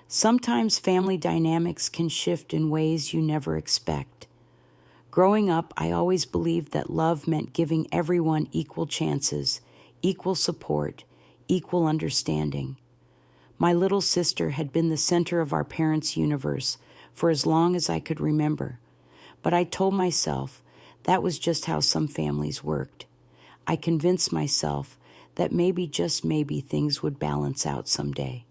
Sometimes family dynamics can shift in ways you never expect. Growing up, I always believed that love meant giving everyone equal chances, equal support, equal understanding. My little sister had been the center of our parents' universe for as long as I could remember, but I told myself that was just how some families worked. I convinced myself that maybe, just maybe, things would balance out someday.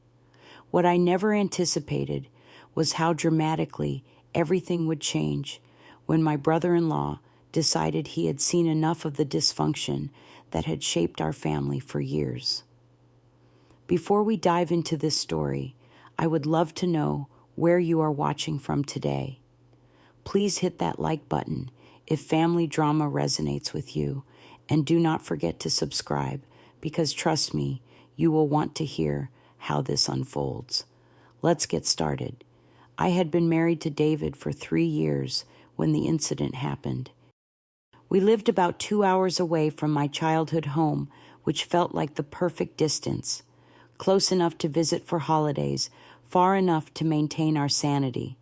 What I never anticipated was how dramatically everything would change when my brother-in-law decided he had seen enough of the dysfunction that had shaped our family for years. Before we dive into this story, I would love to know where you are watching from today. Please hit that like button if family drama resonates with you, and do not forget to subscribe, because trust me, you will want to hear how this unfolds. Let's get started. I had been married to David for 3 years when the incident happened. We lived about 2 hours away from my childhood home, which felt like the perfect distance. Close enough to visit for holidays, far enough to maintain our sanity.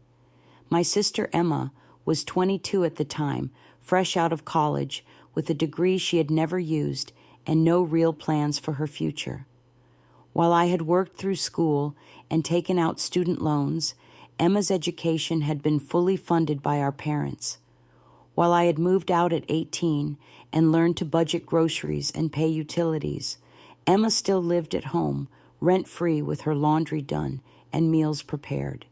My sister Emma was 22 at the time, fresh out of college, with a degree she had never used and no real plans for her future. While I had worked through school and taken out student loans, Emma's education had been fully funded by our parents. While I had moved out at 18 and learned to budget groceries and pay utilities, Emma still lived at home, rent-free, with her laundry done and meals prepared.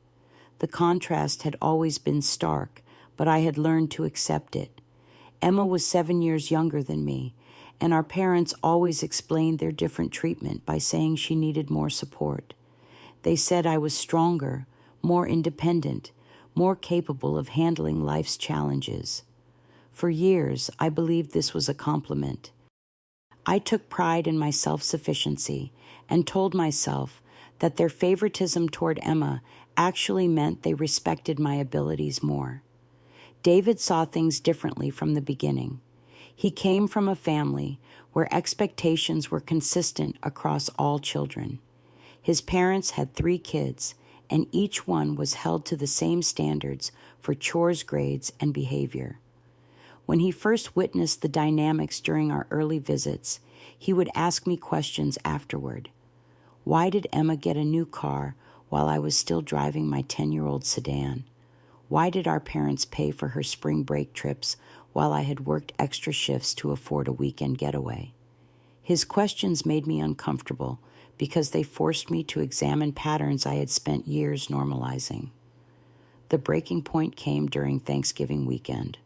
The contrast had always been stark, but I had learned to accept it. Emma was 7 years younger than me, and our parents always explained their different treatment by saying she needed more support. They said I was stronger, more independent, more capable of handling life's challenges. For years, I believed this was a compliment. I took pride in my self-sufficiency and told myself that their favoritism toward Emma actually meant they respected my abilities more. David saw things differently from the beginning. He came from a family where expectations were consistent across all children. His parents had 3 kids, and each one was held to the same standards for chores, grades, and behavior. When he first witnessed the dynamics during our early visits, he would ask me questions afterward. Why did Emma get a new car while I was still driving my 10-year-old sedan? Why did our parents pay for her spring break trips while I had worked extra shifts to afford a weekend getaway? His questions made me uncomfortable because they forced me to examine patterns I had spent years normalizing. The breaking point came during Thanksgiving weekend.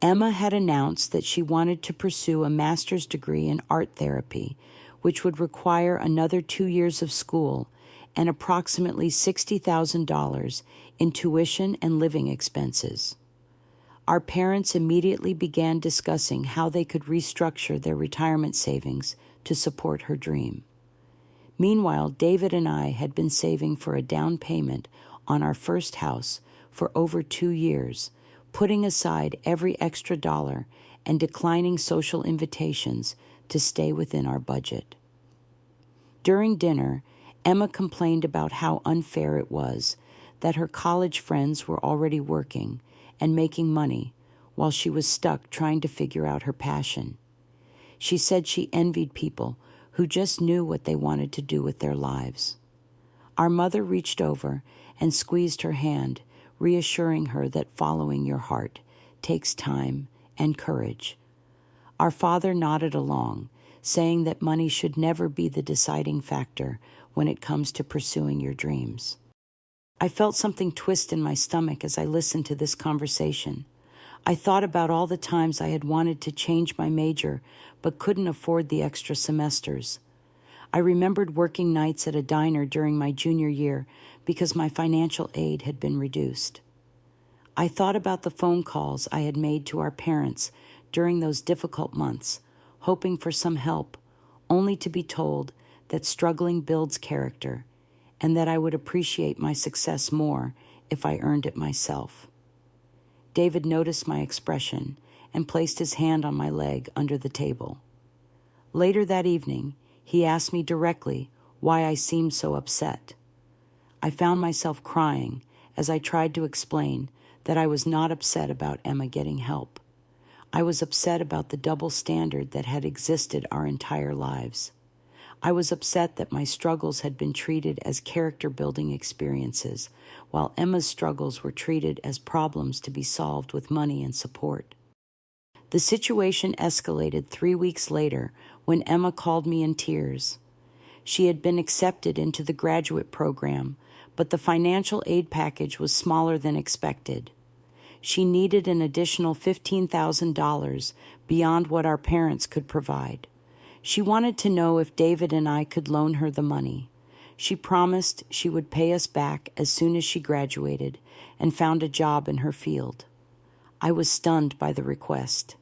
Emma had announced that she wanted to pursue a master's degree in art therapy, which would require another 2 years of school and approximately $60,000 in tuition and living expenses. Our parents immediately began discussing how they could restructure their retirement savings to support her dream. Meanwhile, David and I had been saving for a down payment on our first house for over 2 years, putting aside every extra dollar and declining social invitations to stay within our budget. During dinner, Emma complained about how unfair it was that her college friends were already working and making money while she was stuck trying to figure out her passion. She said she envied people who just knew what they wanted to do with their lives. Our mother reached over and squeezed her hand, reassuring her that following your heart takes time and courage. Our father nodded along, saying that money should never be the deciding factor when it comes to pursuing your dreams. I felt something twist in my stomach as I listened to this conversation. I thought about all the times I had wanted to change my major but couldn't afford the extra semesters. I remembered working nights at a diner during my junior year because my financial aid had been reduced. I thought about the phone calls I had made to our parents during those difficult months, hoping for some help, only to be told that struggling builds character and that I would appreciate my success more if I earned it myself. David noticed my expression and placed his hand on my leg under the table. Later that evening, he asked me directly why I seemed so upset. I found myself crying as I tried to explain that I was not upset about Emma getting help. I was upset about the double standard that had existed our entire lives. I was upset that my struggles had been treated as character-building experiences, while Emma's struggles were treated as problems to be solved with money and support. The situation escalated 3 weeks later when Emma called me in tears. She had been accepted into the graduate program, but the financial aid package was smaller than expected. She needed an additional $15,000 beyond what our parents could provide. She wanted to know if David and I could loan her the money. She promised she would pay us back as soon as she graduated and found a job in her field. I was stunned by the request.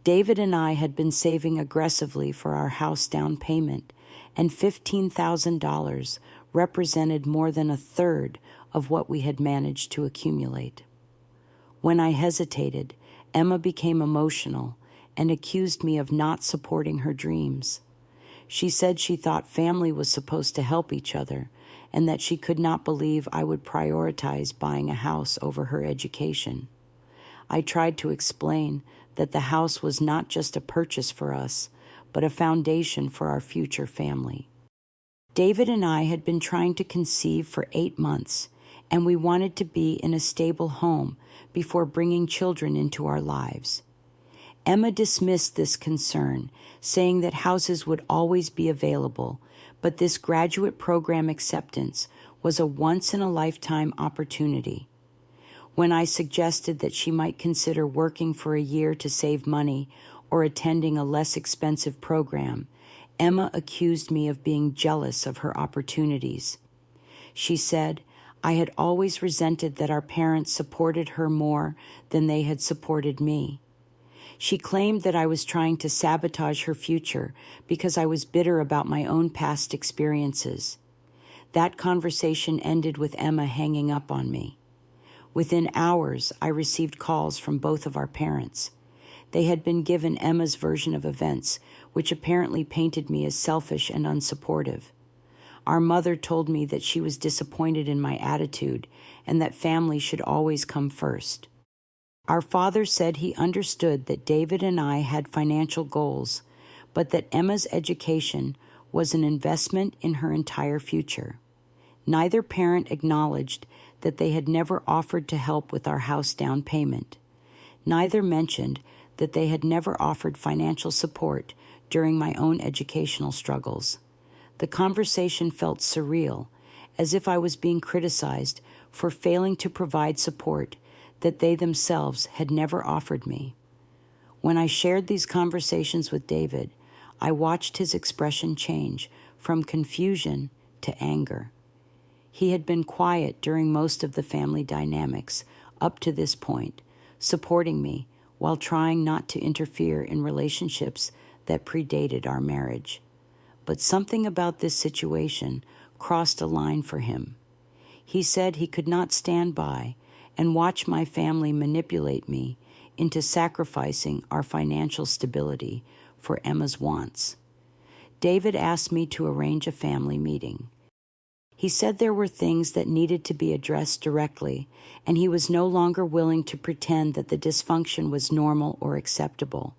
David and I had been saving aggressively for our house down payment, and $15,000 represented more than a third of what we had managed to accumulate. When I hesitated, Emma became emotional and accused me of not supporting her dreams. She said she thought family was supposed to help each other and that she could not believe I would prioritize buying a house over her education. I tried to explain that the house was not just a purchase for us, but a foundation for our future family. David and I had been trying to conceive for 8 months, and we wanted to be in a stable home before bringing children into our lives. Emma dismissed this concern, saying that houses would always be available, but this graduate program acceptance was a once-in-a-lifetime opportunity. When I suggested that she might consider working for a year to save money or attending a less expensive program, Emma accused me of being jealous of her opportunities. She said, I had always resented that our parents supported her more than they had supported me. She claimed that I was trying to sabotage her future because I was bitter about my own past experiences. That conversation ended with Emma hanging up on me. Within hours, I received calls from both of our parents. They had been given Emma's version of events, which apparently painted me as selfish and unsupportive. Our mother told me that she was disappointed in my attitude and that family should always come first. Our father said he understood that David and I had financial goals, but that Emma's education was an investment in her entire future. Neither parent acknowledged that they had never offered to help with our house down payment. Neither mentioned that they had never offered financial support during my own educational struggles. The conversation felt surreal, as if I was being criticized for failing to provide support that they themselves had never offered me. When I shared these conversations with David, I watched his expression change from confusion to anger. He had been quiet during most of the family dynamics up to this point, supporting me while trying not to interfere in relationships that predated our marriage. But something about this situation crossed a line for him. He said he could not stand by and watch my family manipulate me into sacrificing our financial stability for Emma's wants. David asked me to arrange a family meeting. He said there were things that needed to be addressed directly, and he was no longer willing to pretend that the dysfunction was normal or acceptable.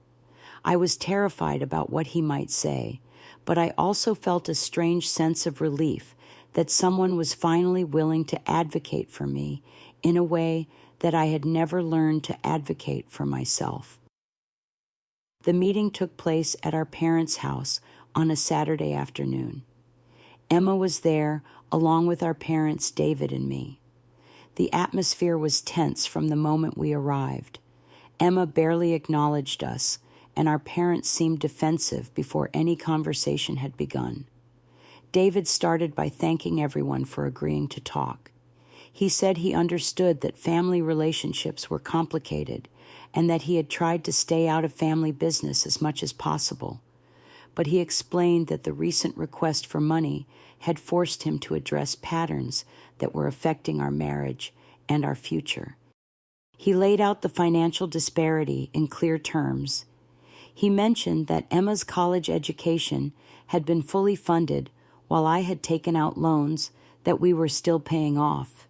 I was terrified about what he might say, but I also felt a strange sense of relief that someone was finally willing to advocate for me in a way that I had never learned to advocate for myself. The meeting took place at our parents' house on a Saturday afternoon. Emma was there, along with our parents, David and me. The atmosphere was tense from the moment we arrived. Emma barely acknowledged us, and our parents seemed defensive before any conversation had begun. David started by thanking everyone for agreeing to talk. He said he understood that family relationships were complicated and that he had tried to stay out of family business as much as possible. But he explained that the recent request for money had forced him to address patterns that were affecting our marriage and our future. He laid out the financial disparity in clear terms. He mentioned that Emma's college education had been fully funded while I had taken out loans that we were still paying off.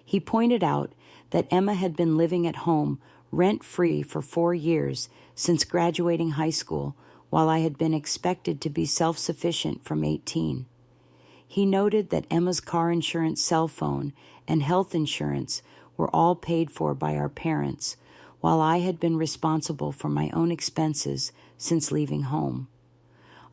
He pointed out that Emma had been living at home rent-free for 4 years since graduating high school, while I had been expected to be self-sufficient from 18. He noted that Emma's car insurance, cell phone, and health insurance were all paid for by our parents, while I had been responsible for my own expenses since leaving home.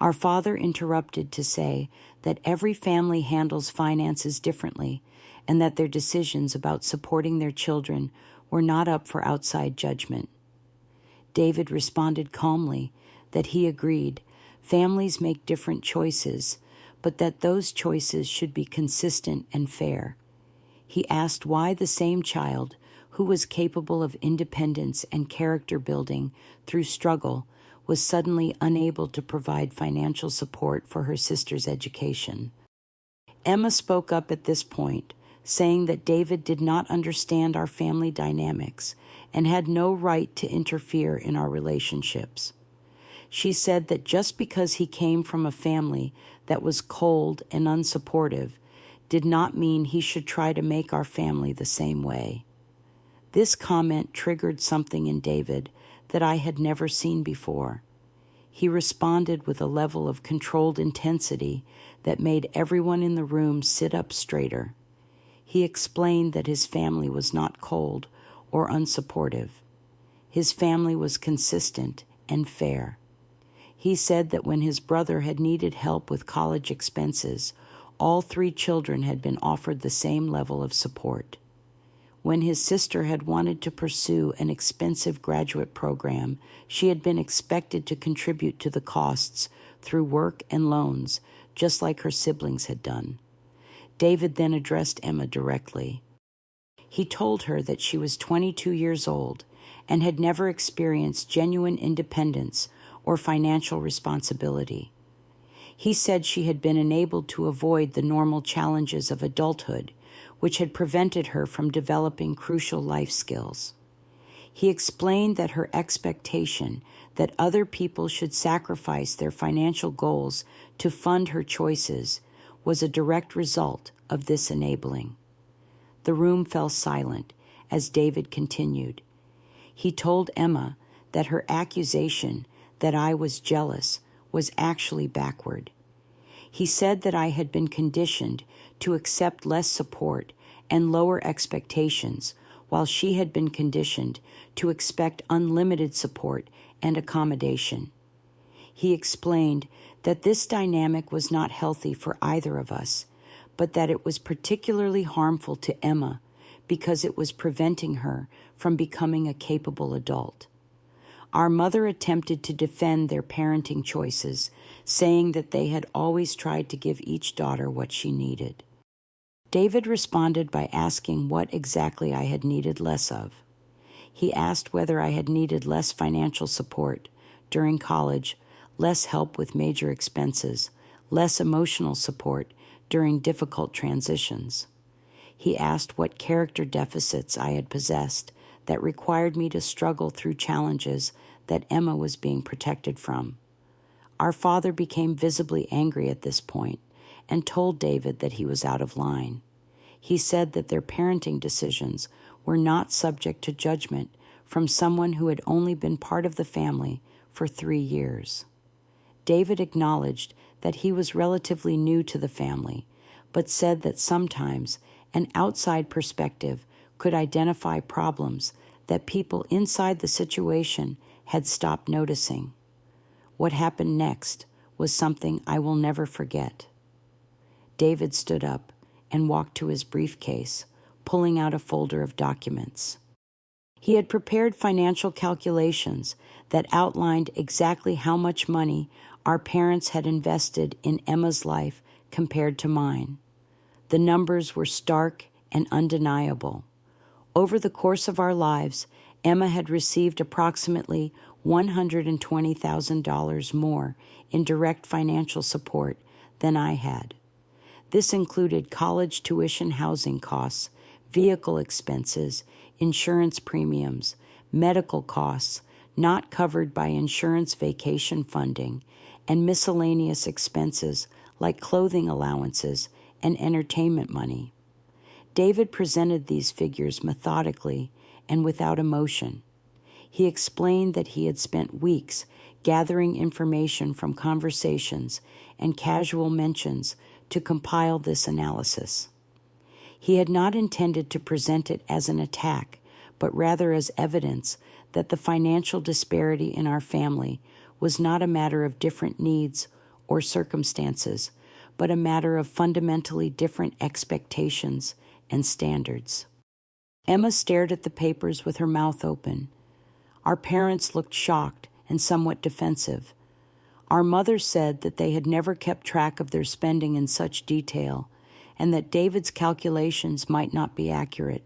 Our father interrupted to say that every family handles finances differently and that their decisions about supporting their children were not up for outside judgment. David responded calmly that he agreed families make different choices, but that those choices should be consistent and fair. He asked why the same child, who was capable of independence and character building through struggle, was suddenly unable to provide financial support for her sister's education. Emma spoke up at this point, saying that David did not understand our family dynamics and had no right to interfere in our relationships. She said that just because he came from a family that was cold and unsupportive did not mean he should try to make our family the same way. This comment triggered something in David that I had never seen before. He responded with a level of controlled intensity that made everyone in the room sit up straighter. He explained that his family was not cold or unsupportive. His family was consistent and fair. He said that when his brother had needed help with college expenses, all 3 children had been offered the same level of support. When his sister had wanted to pursue an expensive graduate program, she had been expected to contribute to the costs through work and loans, just like her siblings had done. David then addressed Emma directly. He told her that she was 22 years old and had never experienced genuine independence or financial responsibility. He said she had been enabled to avoid the normal challenges of adulthood, which had prevented her from developing crucial life skills. He explained that her expectation that other people should sacrifice their financial goals to fund her choices was a direct result of this enabling. The room fell silent as David continued. He told Emma that her accusation that I was jealous was actually backward. He said that I had been conditioned to accept less support and lower expectations, while she had been conditioned to expect unlimited support and accommodation. He explained that this dynamic was not healthy for either of us, but that it was particularly harmful to Emma because it was preventing her from becoming a capable adult. Our mother attempted to defend their parenting choices, saying that they had always tried to give each daughter what she needed. David responded by asking what exactly I had needed less of. He asked whether I had needed less financial support during college, less help with major expenses, less emotional support during difficult transitions. He asked what character deficits I had possessed that required me to struggle through challenges that Emma was being protected from. Our father became visibly angry at this point and told David that he was out of line. He said that their parenting decisions were not subject to judgment from someone who had only been part of the family for 3 years. David acknowledged that he was relatively new to the family, but said that sometimes an outside perspective could identify problems that people inside the situation had stopped noticing. What happened next was something I will never forget. David stood up and walked to his briefcase, pulling out a folder of documents. He had prepared financial calculations that outlined exactly how much money our parents had invested in Emma's life compared to mine. The numbers were stark and undeniable. Over the course of our lives, Emma had received approximately $120,000 more in direct financial support than I had. This included college tuition, housing costs, vehicle expenses, insurance premiums, medical costs not covered by insurance vacation funding, and miscellaneous expenses like clothing allowances and entertainment money. David presented these figures methodically and without emotion. He explained that he had spent weeks gathering information from conversations and casual mentions to compile this analysis. He had not intended to present it as an attack, but rather as evidence that the financial disparity in our family was not a matter of different needs or circumstances, but a matter of fundamentally different expectations and standards. Emma stared at the papers with her mouth open. Our parents looked shocked and somewhat defensive. Our mother said that they had never kept track of their spending in such detail, and that David's calculations might not be accurate.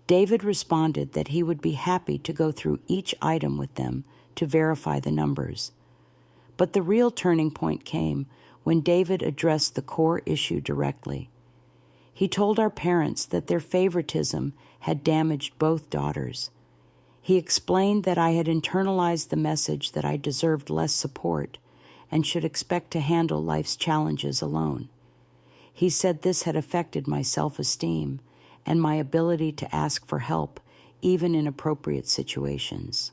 David responded that he would be happy to go through each item with them to verify the numbers. But the real turning point came when David addressed the core issue directly. He told our parents that their favoritism had damaged both daughters. He explained that I had internalized the message that I deserved less support and should expect to handle life's challenges alone. He said this had affected my self-esteem and my ability to ask for help, even in appropriate situations.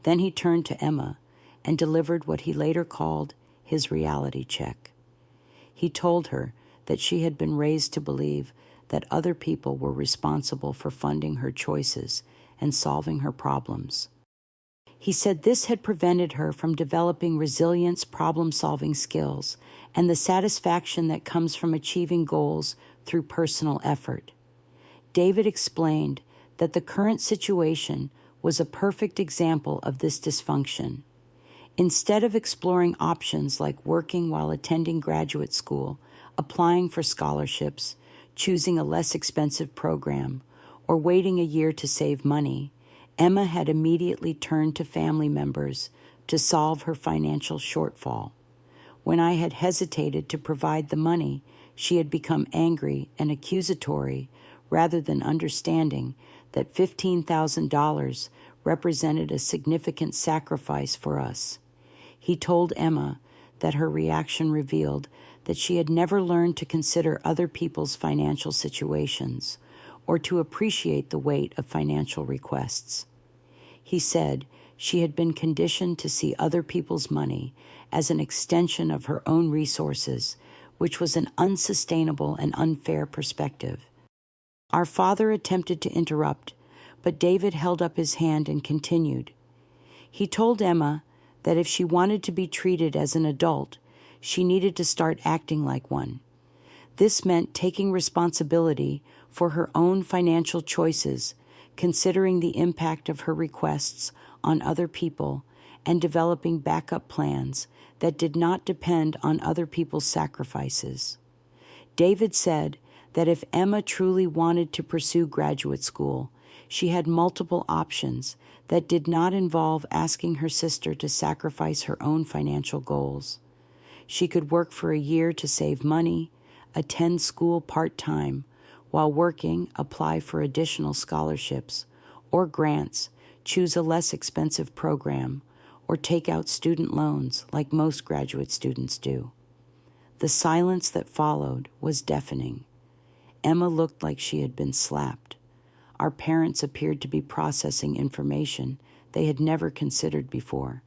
Then he turned to Emma and delivered what he later called his reality check. He told her that she had been raised to believe that other people were responsible for funding her choices and solving her problems. He said this had prevented her from developing resilience, problem-solving skills, and the satisfaction that comes from achieving goals through personal effort. David explained that the current situation was a perfect example of this dysfunction. Instead of exploring options like working while attending graduate school, applying for scholarships, choosing a less expensive program, or waiting a year to save money, Emma had immediately turned to family members to solve her financial shortfall. When I had hesitated to provide the money, she had become angry and accusatory rather than understanding that $15,000 represented a significant sacrifice for us. He told Emma that her reaction revealed that she had never learned to consider other people's financial situations or to appreciate the weight of financial requests. He said she had been conditioned to see other people's money as an extension of her own resources, which was an unsustainable and unfair perspective. Our father attempted to interrupt, but David held up his hand and continued. He told Emma that if she wanted to be treated as an adult, she needed to start acting like one. This meant taking responsibility for her own financial choices, considering the impact of her requests on other people, and developing backup plans that did not depend on other people's sacrifices. David said that if Emma truly wanted to pursue graduate school, she had multiple options that did not involve asking her sister to sacrifice her own financial goals. She could work for a year to save money, attend school part-time, while working, apply for additional scholarships or grants, choose a less expensive program, or take out student loans like most graduate students do. The silence that followed was deafening. Emma looked like she had been slapped. Our parents appeared to be processing information they had never considered before.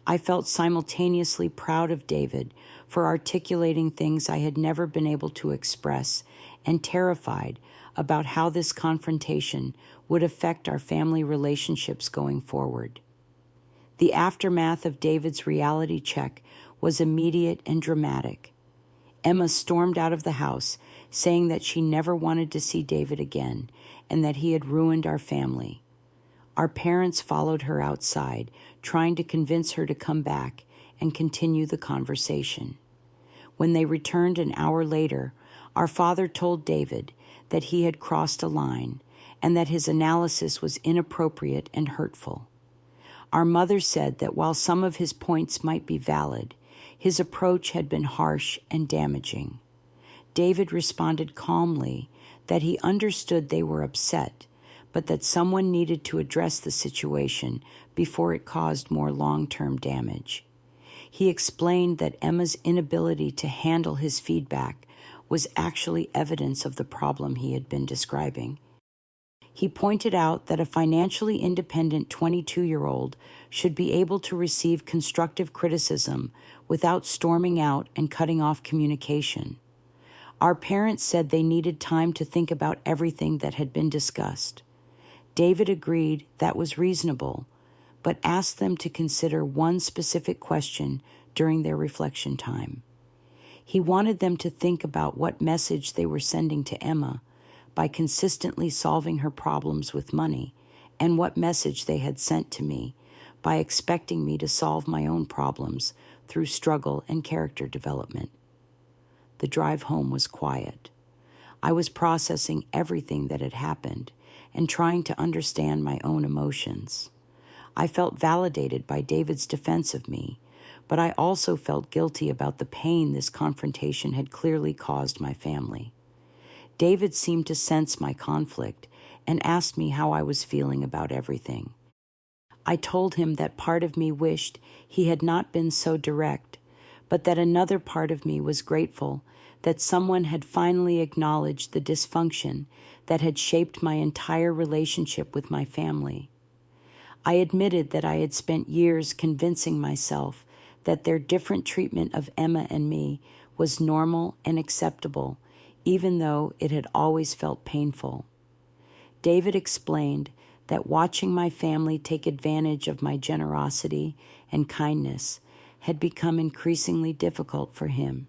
I felt simultaneously proud of David for articulating things I had never been able to express, and terrified about how this confrontation would affect our family relationships going forward. The aftermath of David's reality check was immediate and dramatic. Emma stormed out of the house, saying that she never wanted to see David again and that he had ruined our family. Our parents followed her outside, trying to convince her to come back and continue the conversation. When they returned an hour later, our father told David that he had crossed a line and that his analysis was inappropriate and hurtful. Our mother said that while some of his points might be valid, his approach had been harsh and damaging. David responded calmly that he understood they were upset, but that someone needed to address the situation before it caused more long-term damage. He explained that Emma's inability to handle his feedback was actually evidence of the problem he had been describing. He pointed out that a financially independent 22-year-old should be able to receive constructive criticism without storming out and cutting off communication. Our parents said they needed time to think about everything that had been discussed. David agreed that was reasonable, but asked them to consider one specific question during their reflection time. He wanted them to think about what message they were sending to Emma by consistently solving her problems with money, and what message they had sent to me by expecting me to solve my own problems through struggle and character development. The drive home was quiet. I was processing everything that had happened and trying to understand my own emotions. I felt validated by David's defense of me, but I also felt guilty about the pain this confrontation had clearly caused my family. David seemed to sense my conflict and asked me how I was feeling about everything. I told him that part of me wished he had not been so direct, but that another part of me was grateful that someone had finally acknowledged the dysfunction that had shaped my entire relationship with my family. I admitted that I had spent years convincing myself that their different treatment of Emma and me was normal and acceptable, even though it had always felt painful. David explained that watching my family take advantage of my generosity and kindness had become increasingly difficult for him.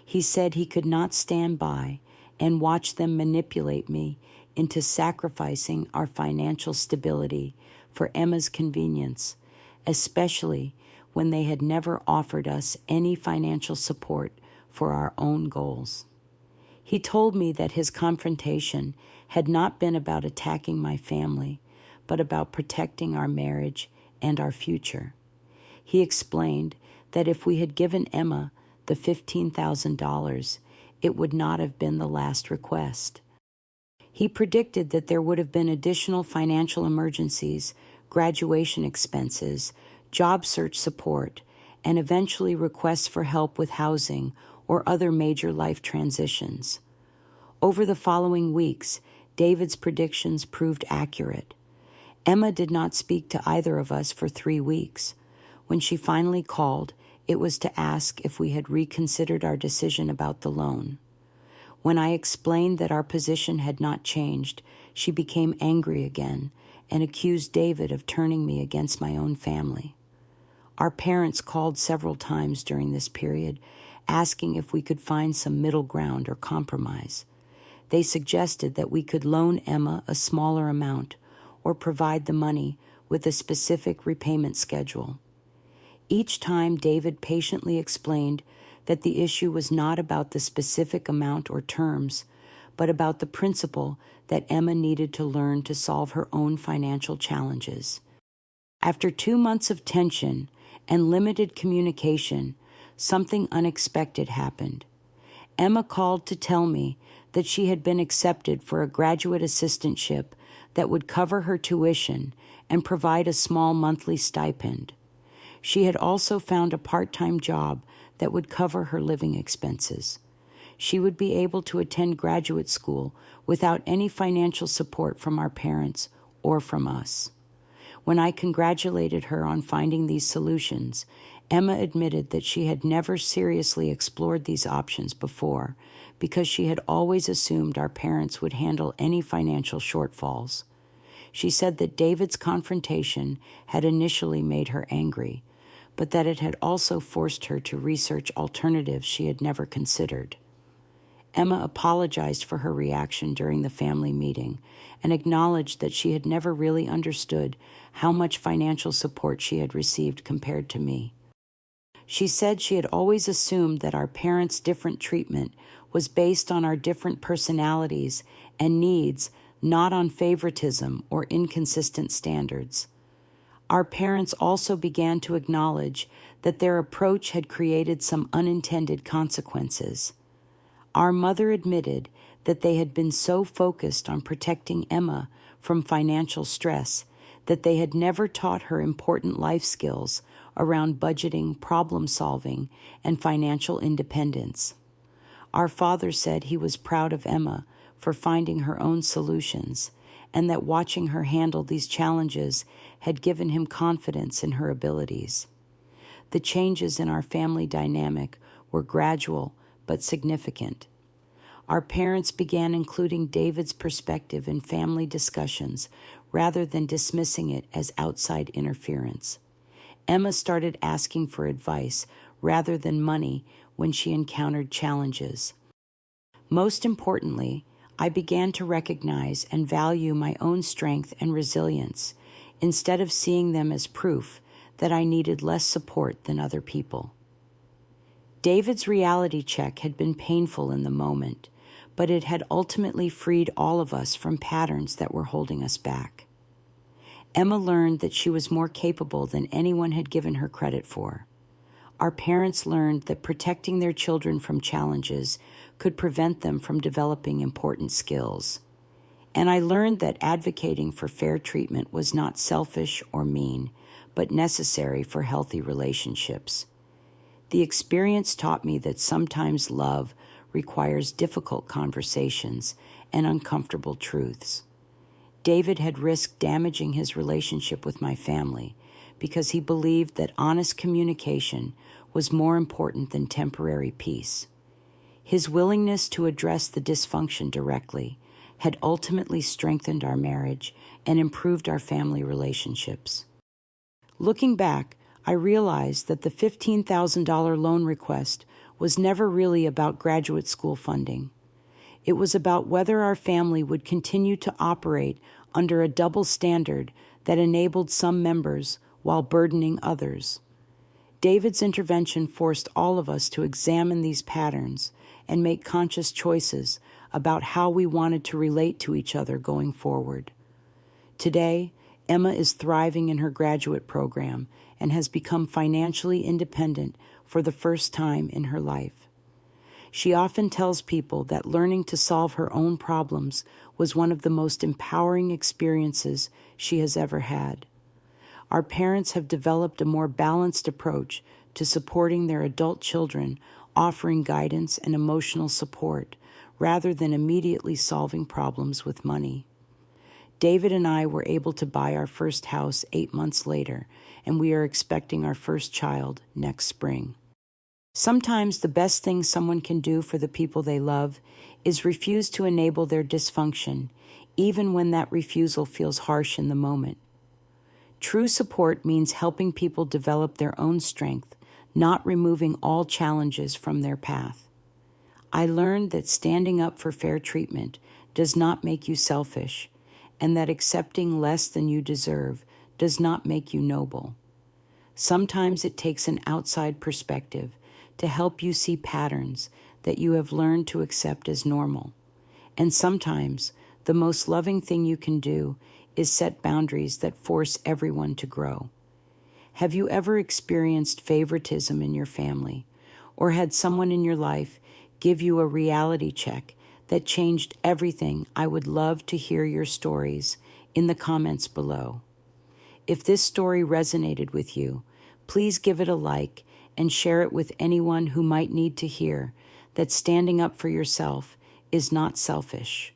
He said he could not stand by and watch them manipulate me into sacrificing our financial stability for Emma's convenience, especially when they had never offered us any financial support for our own goals. He told me that his confrontation had not been about attacking my family, but about protecting our marriage and our future. He explained that if we had given Emma the $15,000, it would not have been the last request. He predicted that there would have been additional financial emergencies, graduation expenses, job search support, and eventually requests for help with housing or other major life transitions. Over the following weeks, David's predictions proved accurate. Emma did not speak to either of us for 3 weeks. When she finally called, it was to ask if we had reconsidered our decision about the loan. When I explained that our position had not changed, she became angry again and accused David of turning me against my own family. Our parents called several times during this period, asking if we could find some middle ground or compromise. They suggested that we could loan Emma a smaller amount or provide the money with a specific repayment schedule. Each time, David patiently explained that the issue was not about the specific amount or terms, but about the principle that Emma needed to learn to solve her own financial challenges. After 2 months of tension and limited communication, something unexpected happened. Emma called to tell me that she had been accepted for a graduate assistantship that would cover her tuition and provide a small monthly stipend. She had also found a part-time job that would cover her living expenses. She would be able to attend graduate school without any financial support from our parents or from us. When I congratulated her on finding these solutions, Emma admitted that she had never seriously explored these options before because she had always assumed our parents would handle any financial shortfalls. She said that David's confrontation had initially made her angry, but that it had also forced her to research alternatives she had never considered. Emma apologized for her reaction during the family meeting and acknowledged that she had never really understood how much financial support she had received compared to me. She said she had always assumed that our parents' different treatment was based on our different personalities and needs, not on favoritism or inconsistent standards. Our parents also began to acknowledge that their approach had created some unintended consequences. Our mother admitted that they had been so focused on protecting Emma from financial stress that they had never taught her important life skills around budgeting, problem-solving, and financial independence. Our father said he was proud of Emma for finding her own solutions, and that watching her handle these challenges had given him confidence in her abilities. The changes in our family dynamic were gradual but significant. Our parents began including David's perspective in family discussions rather than dismissing it as outside interference. Emma started asking for advice rather than money when she encountered challenges. Most importantly, I began to recognize and value my own strength and resilience instead of seeing them as proof that I needed less support than other people. David's reality check had been painful in the moment, but it had ultimately freed all of us from patterns that were holding us back. Emma learned that she was more capable than anyone had given her credit for. Our parents learned that protecting their children from challenges could prevent them from developing important skills. And I learned that advocating for fair treatment was not selfish or mean, but necessary for healthy relationships. The experience taught me that sometimes love requires difficult conversations and uncomfortable truths. David had risked damaging his relationship with my family because he believed that honest communication was more important than temporary peace. His willingness to address the dysfunction directly had ultimately strengthened our marriage and improved our family relationships. Looking back, I realized that the $15,000 loan request was never really about graduate school funding. It was about whether our family would continue to operate under a double standard that enabled some members while burdening others. David's intervention forced all of us to examine these patterns and make conscious choices about how we wanted to relate to each other going forward. Today, Emma is thriving in her graduate program and has become financially independent for the first time in her life. She often tells people that learning to solve her own problems was one of the most empowering experiences she has ever had. Our parents have developed a more balanced approach to supporting their adult children, offering guidance and emotional support rather than immediately solving problems with money. David and I were able to buy our first house 8 months later, and we are expecting our first child next spring. Sometimes the best thing someone can do for the people they love is refuse to enable their dysfunction, even when that refusal feels harsh in the moment. True support means helping people develop their own strength, not removing all challenges from their path. I learned that standing up for fair treatment does not make you selfish, and that accepting less than you deserve does not make you noble. Sometimes it takes an outside perspective to help you see patterns that you have learned to accept as normal. And sometimes the most loving thing you can do is set boundaries that force everyone to grow. Have you ever experienced favoritism in your family, or had someone in your life give you a reality check that changed everything? I would love to hear your stories in the comments below. If this story resonated with you, please give it a like and share it with anyone who might need to hear that standing up for yourself is not selfish.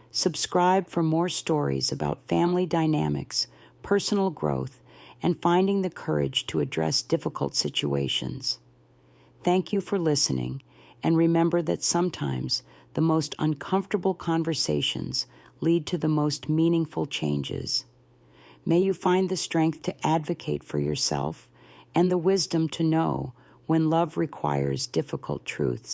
Subscribe for more stories about family dynamics, personal growth, and finding the courage to address difficult situations. Thank you for listening, and remember that sometimes the most uncomfortable conversations lead to the most meaningful changes. May you find the strength to advocate for yourself and the wisdom to know when love requires difficult truths.